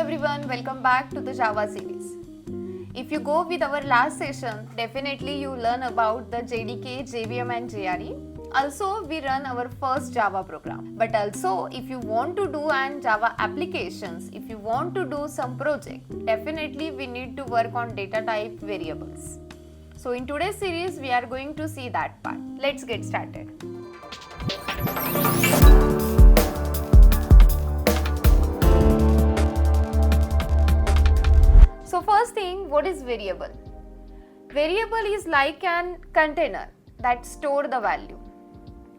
everyone, welcome back to the Java series. If you go with our last session, definitely you learn about the JDK, JVM and JRE. Also, we run our first Java program. But also, if you want to do an Java applications, if you want to do some project, definitely we need to work on data type variables. So in today's series, we are going to see that part. Let's get started. So first thing, what is variable? Variable is like an container that store the value,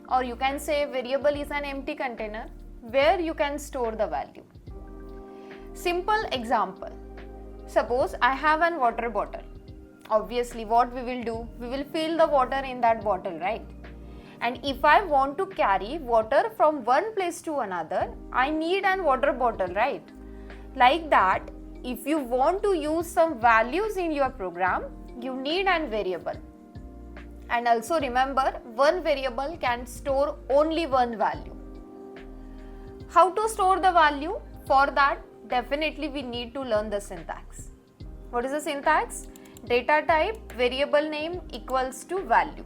or you can say variable is an empty container where you can store the value. Simple example, suppose I have an water bottle. Obviously what we will do, we will fill the water in that bottle, right? And if I want to carry water from one place to another, I need an water bottle, right? Like that, if you want to use some values in your program, you need an variable. And also remember, one variable can store only one value. How to store the value? For that, definitely we need to learn the syntax. What is the syntax? Data type variable name equals to value.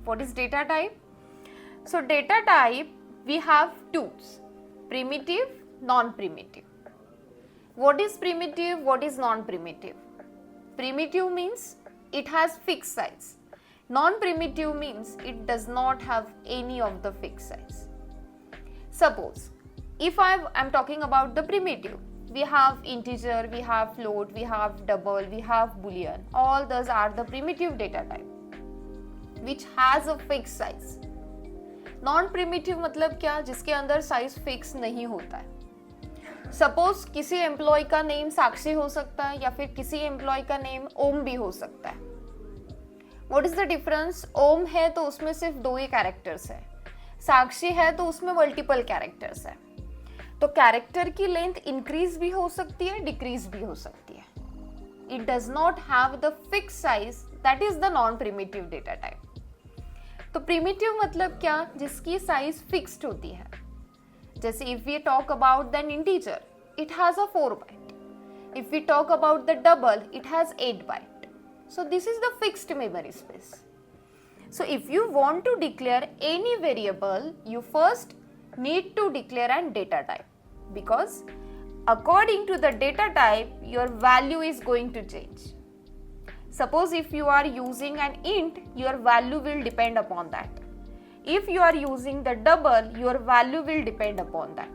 What is data type? So data type, we have two, primitive, non-primitive. What is primitive? What is non-primitive? Primitive means it has fixed size. Non-primitive means it does not have any of the fixed size. Suppose, if I am talking about the primitive, we have integer, we have float, we have double, we have boolean. All those are the primitive data type, which has a fixed size. Non-primitive मतलब क्या? जिसके अंदर size fix नहीं होता है. Suppose किसी employ का name साक्षी हो सकता है या फिर किसी एम्प्लॉय का नेम ओम भी हो सकता है. What is the difference? ओम है तो उसमें सिर्फ दो ही कैरेक्टर्स है, साक्षी है तो उसमें मल्टीपल कैरेक्टर्स है. तो कैरेक्टर की लेंथ इंक्रीज भी हो सकती है, डिक्रीज भी हो सकती है. It does not have the fix size, that is the non primitive data type. तो प्रिमिटिव मतलब क्या? जिसकी साइज फिक्स्ड होती है. जैसे if we talk about an integer, it has a 4 byte. If we talk about the double, it has 8 byte. So this is the fixed memory space. So if you want to declare any variable, you first need to declare an data type, because according to the data type, your value is going to change. Suppose if you are using an int, your value will depend upon that. If you are using the double, your value will depend upon that.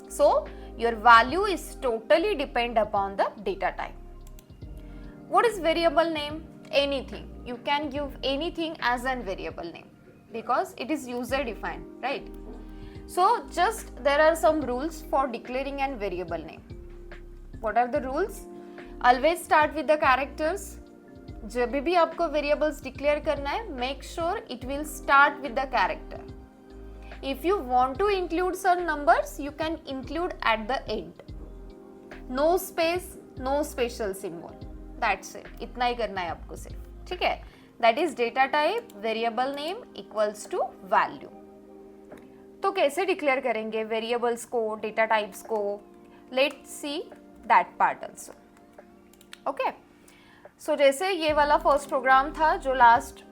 So your value is totally depend upon the data type. What is variable name? Anything. You can give anything as a variable name because it is user defined, right? So just there are some rules for declaring an variable name. What are the rules? Always start with the characters. जब भी आपको variables declare करना है, make sure it will start with the character. If you want to include some numbers, you can include at the end. No space, no special symbol, that's it. इतना ही करना है आपको सिर्फ, ठीक है? That is data type variable name equals to value. तो कैसे डिक्लेयर करेंगे वेरिएबल्स को, डेटा टाइप्स को? Let's see that part also. Okay, so जैसे ये वाला फर्स्ट प्रोग्राम था जो लास्ट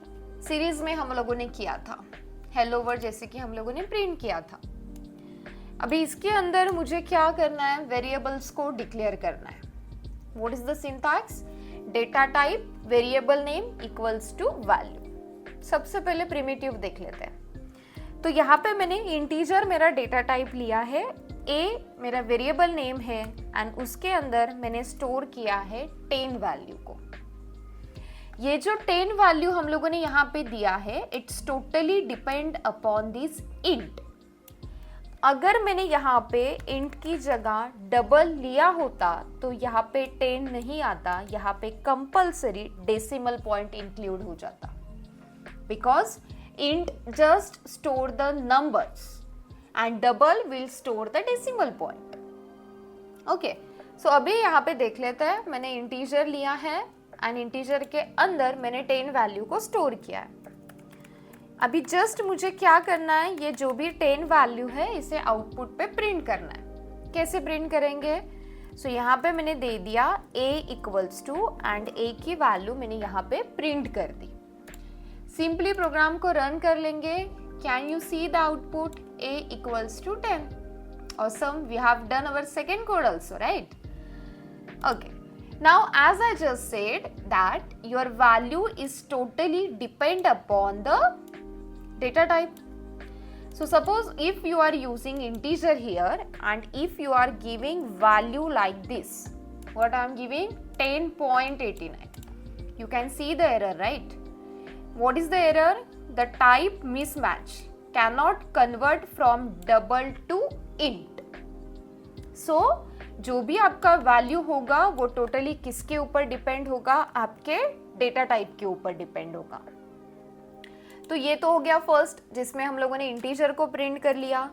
सीरीज में हम लोगों ने किया था, हेलो वर्ल्ड जैसे कि हम लोगों ने प्रिंट किया था. अभी इसके अंदर मुझे क्या करना है? वेरिएबल्स को डिक्लेयर करना है. What is the syntax? Data type variable name equals to value. सबसे पहले प्रिमिटिव देख लेते हैं. तो यहाँ पे मैंने इंटीजर मेरा डेटा टाइप लिया है, ए मेरा वेरिएबल नेम है, एंड उसके अंदर मैंने स्टोर किया है 10 वैल्यू को. ये जो 10 वैल्यू हम लोगों ने यहाँ पे दिया है, it's totally depend upon this int. अगर मैंने यहाँ पे इंट की जगह डबल लिया होता तो यहाँ पे 10 नहीं आता, यहाँ पे कंपल्सरी डेसिमल पॉइंट इंक्लूड हो जाता, because int just store the numbers and double will store the decimal point. Okay, so अभी यहाँ पे देख लेते हैं. मैंने इंटीजर लिया है एंड इंटीजर के अंदर मैंने 10 वैल्यू को स्टोर किया है. अभी जस्ट मुझे क्या करना है? ये जो भी 10 वैल्यू है इसे आउटपुट पे प्रिंट करना है. कैसे प्रिंट करेंगे? सो यहाँ पे मैंने दे दिया a equals to and a की वैल्यू मैंने यहाँ पे प्रिंट कर दी. सिंपली प्रोग्राम को रन कर लेंगे. Can you see the output? a equals to 10. Awesome, we have done our second code also, right? Okay. Now, as I just said that your value is totally depend upon the data type. So suppose if you are using integer here and if you are giving value like this, what I am giving? 10.89. You can see the error, right? What is the error? The type mismatch cannot convert from double to int. So जो भी आपका value होगा वो totally किसके ऊपर depend होगा? आपके data type के ऊपर डिपेंड होगा. तो ये तो हो गया फर्स्ट, जिसमें हम लोगों ने इंटीजर को प्रिंट कर लिया.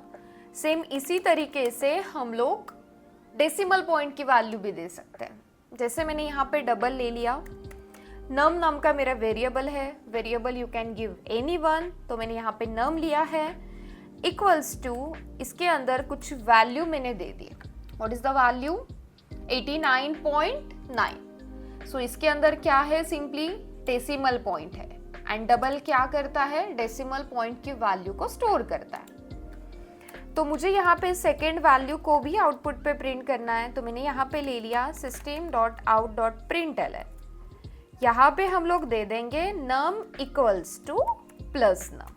सेम इसी तरीके से हम लोग डेसिमल पॉइंट की वैल्यू भी दे सकते हैं. जैसे मैंने यहाँ पे डबल ले लिया. नम नाम का मेरा वेरिएबल है. Variable you can give any one. तो मैंने यहाँ पे नम लिया है इक्वल्स टू, इसके अंदर कुछ वैल्यू मैंने दे दी. What is the value? 89.9. So इसके अंदर क्या है? सिंपली डेसिमल पॉइंट है. एंड डबल क्या करता है? डेसिमल पॉइंट की वैल्यू को स्टोर करता है. तो मुझे यहाँ पे सेकेंड वैल्यू को भी आउटपुट पे प्रिंट करना है. तो मैंने यहाँ पे ले लिया system.out.println. यहाँ पे हम लोग दे देंगे num equals to plus num.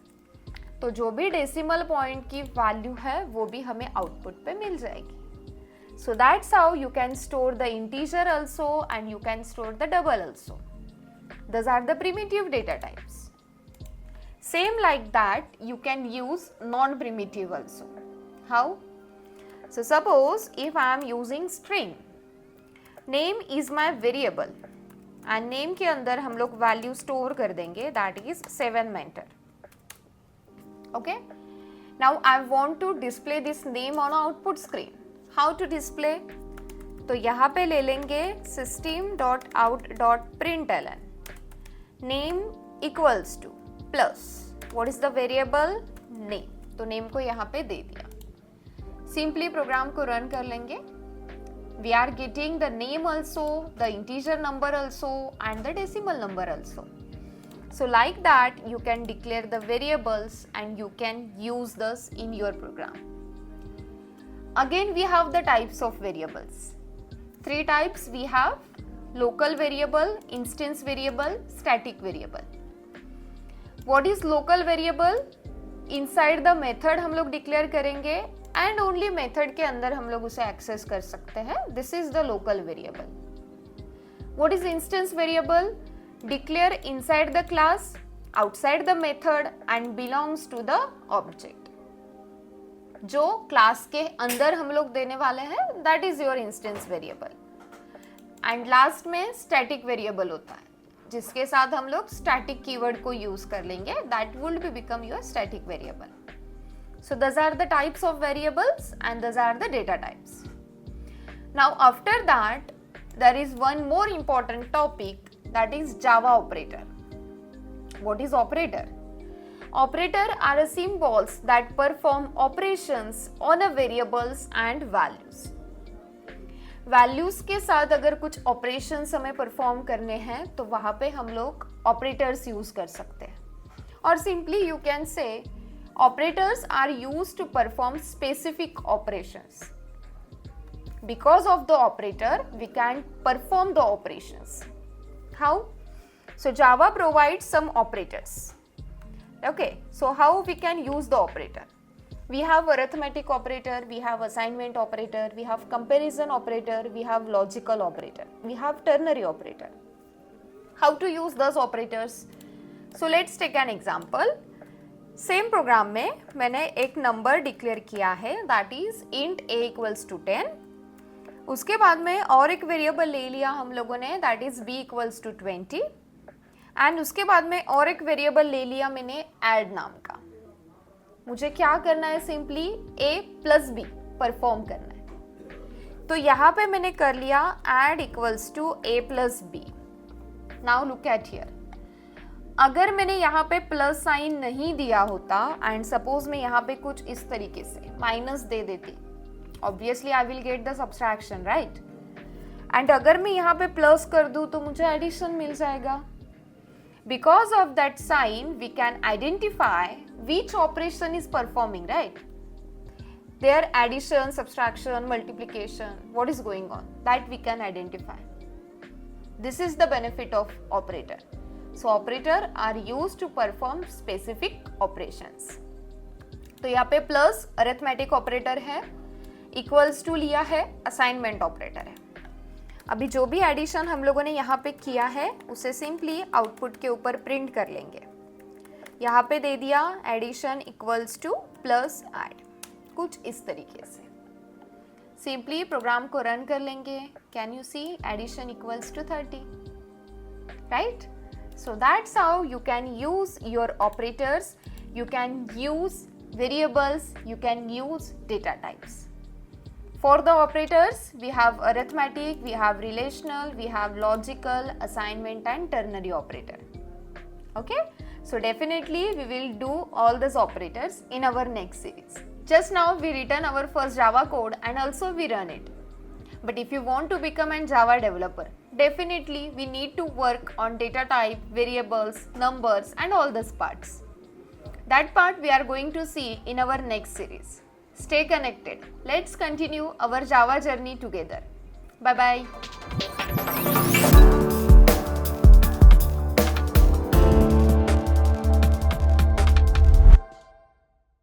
तो जो भी डेसिमल पॉइंट की वैल्यू है वो भी हमें आउटपुट पे मिल जाएगी. So that's how you can store the integer also and you can store the double also. Those are the primitive data types. Same like that, you can use non-primitive also. How? So suppose if I am using string, name is my variable and name के अंदर हम लोग value store कर देंगे, that is 7 mentor. Okay? Now I want to display this name on output screen. How to display? तो यहाँ पे ले लेंगे system.out.println name equals to plus what is the variable? name. तो name को यहाँ पे दे दिया. Simply प्रोग्राम को रन कर लेंगे. We are getting the name also, the integer number also and the decimal number also. So like that you can declare the variables and you can use this in your program. Again we have the types of variables. 3 types we have: local variable, instance variable, static variable. What is local variable? Inside the method हम लोग declare करेंगे and only method के अंदर हम लोग उसे access कर सकते हैं. This is the local variable. What is instance variable? Declare inside the class, outside the method and belongs to the object. जो क्लास के अंदर हम लोग देने वाले हैं that is your instance variable. And last में स्टैटिक वेरिएबल होता है जिसके साथ हम लोग स्टैटिक कीवर्ड को यूज कर लेंगे. That will be become your static variable. So these are the types of variables and these are the data types. Now after that there is one more important topic, that is Java operator. What is operator? Operator are symbols that perform operations on a variables and values. Values के साथ अगर कुछ operations हमें perform करने हैं तो वहाँ पे हम लोग operators use कर सकते हैं. और simply you can say operators are used to perform specific operations. Because of the operator we can perform the operations. How? So Java provides some operators. Okay, so how we can use the operator? We have arithmetic operator, we have assignment operator, we have comparison operator, we have logical operator, we have ternary operator. How to use those operators? So let's take an example. Same program में मैंने एक number declare किया है, that is int a equals to 10. उसके बाद में और एक variable ले लिया हम लोगों ने, that is b equals to 20. And उसके बाद में और एक वेरिएबल ले लिया मैंने ऐड नाम का. मुझे क्या करना है? Simply a plus b perform करना है. तो यहाँ पे मैंने कर लिया add equals to a plus b. Now look at here. अगर मैंने यहाँ पे प्लस साइन नहीं दिया होता एंड सपोज मैं यहाँ पे कुछ इस तरीके से माइनस दे देती obviously I will get the subtraction, right? And अगर मैं यहाँ पे प्लस कर दूँ तो मुझे एडिशन मिल जाएगा. Because of that sign, we can identify which operation is performing, right? Their addition, subtraction, multiplication, what is going on, that we can identify. This is the benefit of operator. So operator are used to perform specific operations. तो यहाँ पे plus arithmetic operator है, equals to लिया है, assignment operator है. अभी जो भी एडिशन हम लोगों ने यहाँ पे किया है उसे सिंपली आउटपुट के ऊपर प्रिंट कर लेंगे. यहाँ पे दे दिया addition equals to plus add, कुछ इस तरीके से. सिंपली प्रोग्राम को रन कर लेंगे. Can you see addition equals to 30, right? So that's how you can use your operators, you can use variables, you can use data types. For the operators, we have arithmetic, we have relational, we have logical, assignment and ternary operator. Okay? So definitely we will do all these operators in our next series. Just now we written our first Java code and also we run it. But if you want to become a Java developer, definitely we need to work on data type, variables, numbers and all these parts. That part we are going to see in our next series. Stay connected. Let's continue our Java journey together. Bye bye.